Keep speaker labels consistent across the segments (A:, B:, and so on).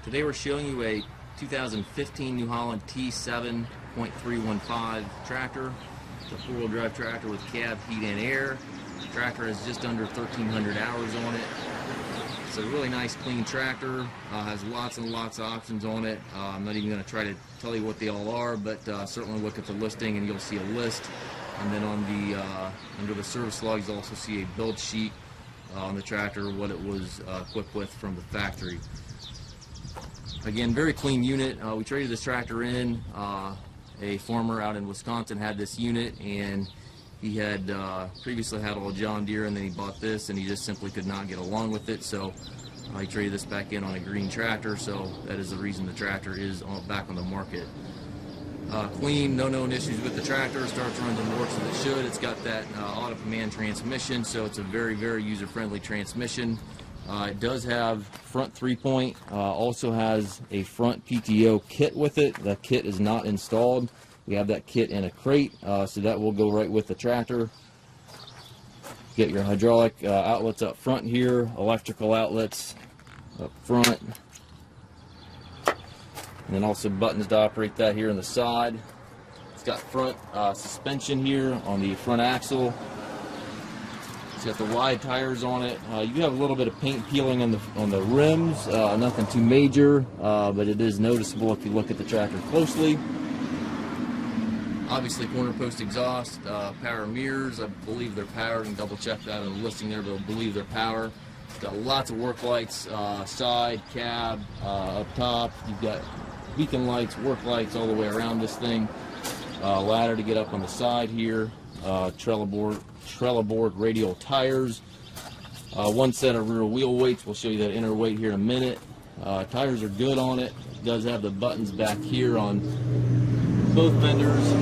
A: Today we're showing you a 2015 New Holland T7.315 tractor. It's a four-wheel drive tractor with cab, heat, and air. The tractor has just under 1,300 hours on it. It's a really nice, clean tractor. Has lots and lots of options on it. I'm not even going to try to tell you what they all are, but certainly look at the listing and you'll see a list. And then on the under the service logs, you'll also see a build sheet on the tractor, what it was equipped with from the factory. Again, very clean unit. We traded this tractor in. A farmer out in Wisconsin had this unit, and he had previously had all John Deere, and then he bought this, and he just simply could not get along with it. So he traded this back in on a green tractor. So that is the reason the tractor is back on the market. Clean, no known issues with the tractor. Starts, runs, and works as it should. It's got that auto command transmission, so it's a very, very user-friendly transmission. It does have front 3-point, also has a front PTO kit with it. The kit is not installed. We have that kit in a crate, so that will go right with the tractor. Get your hydraulic outlets up front here, electrical outlets up front, and then also buttons to operate that here on the side. It's got front suspension here on the front axle. It's got the wide tires on it. You have a little bit of paint peeling on the rims, nothing too major, but it is noticeable if you look at the tractor closely. Obviously, corner post exhaust, power mirrors. I believe they're powered, and double check that on the listing there, but I believe they're powered. It's got lots of work lights, side, cab, up top. You've got beacon lights, work lights all the way around this thing. Ladder to get up on the side here. Trelleborg Radial tires. One set of rear wheel weights. We'll show you that inner weight here in a minute. Tires are good on it. It does have the buttons back here on both fenders.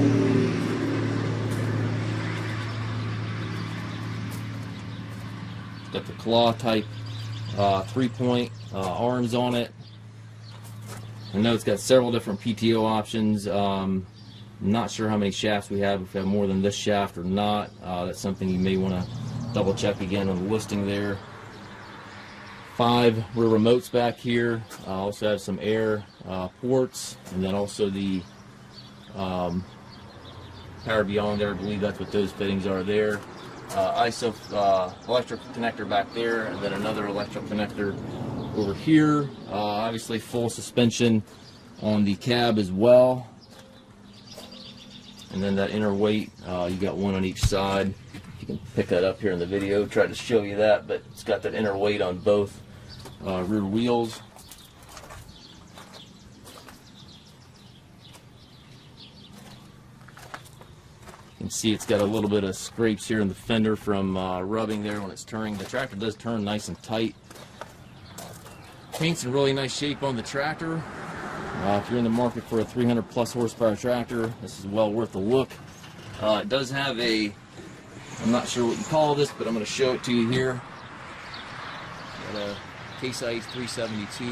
A: It's got the claw type 3-point arms on it. I know it's got several different PTO options. I'm not sure how many shafts we have, if we have more than this shaft or not. That's something you may want to double check again on the listing there. 5 rear remotes back here. Also have some air ports, and then also the power beyond there. I believe that's what those fittings are there. ISO electric connector back there, and then another electric connector over here. Obviously full suspension on the cab as well. And then that inner weight, you got one on each side. You can pick that up here in the video. Try to show you that, but it's got that inner weight on both rear wheels. You can see it's got a little bit of scrapes here in the fender from rubbing there when it's turning. The tractor does turn nice and tight. Paint's in really nice shape on the tractor. If you're in the market for a 300 plus horsepower tractor, this is well worth a look. It does have a, I'm not sure what you call this, but I'm going to show it to you here. Got a Case IH 372. I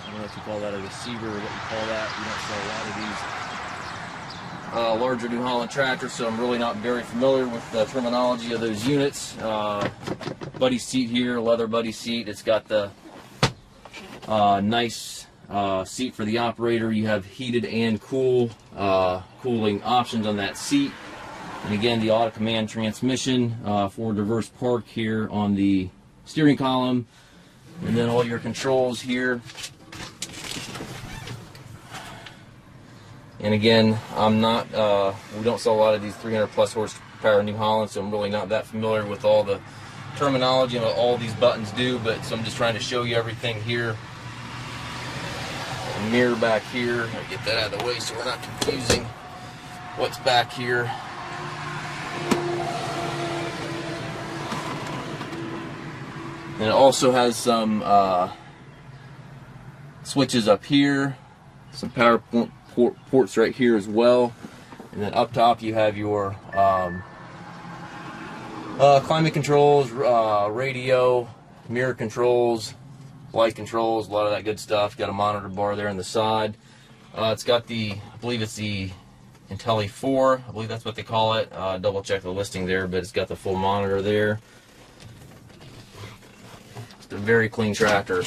A: don't know if you call that a receiver or what you call that. We don't sell a lot of these larger New Holland tractors, so I'm really not very familiar with the terminology of those units. Buddy seat here, leather buddy seat. It's got the nice seat for the operator. You have heated and cooling options on that seat. And again, the auto command transmission for reverse park here on the steering column. And then all your controls here. And again, I'm not, we don't sell a lot of these 300 plus horsepower New Holland, so I'm really not that familiar with all the terminology and what all these buttons do, but so I'm just trying to show you everything here. Mirror back here. I'll get that out of the way so we're not confusing what's back here. And it also has some switches up here, some power ports right here as well. And then up top you have your climate controls, radio, mirror controls, light controls, a lot of that good stuff. Got a monitor bar there on the side. It's got the, I believe it's the Intelli 4, I believe that's what they call it. Double check the listing there, but it's got the full monitor there. It's a very clean tractor.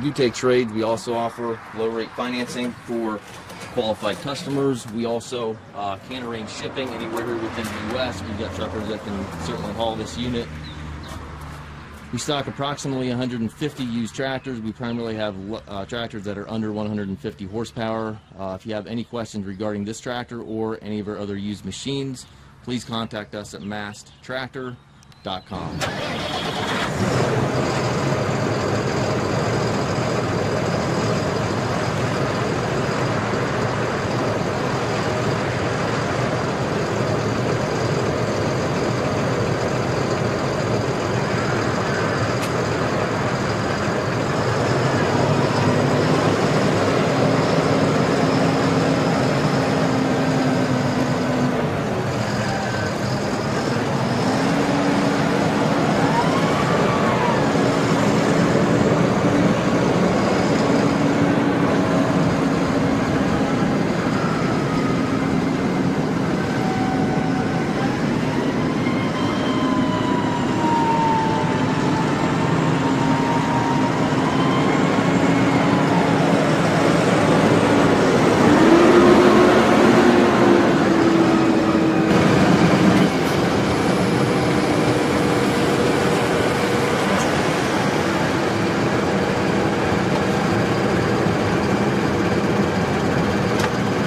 A: do take trades. We also offer low rate financing for qualified customers. We also can arrange shipping anywhere here within the U.S. We've got truckers that can certainly haul this unit. We stock approximately 150 used tractors. We primarily have tractors that are under 150 horsepower. If you have any questions regarding this tractor or any of our other used machines, please contact us at massedtractor.com.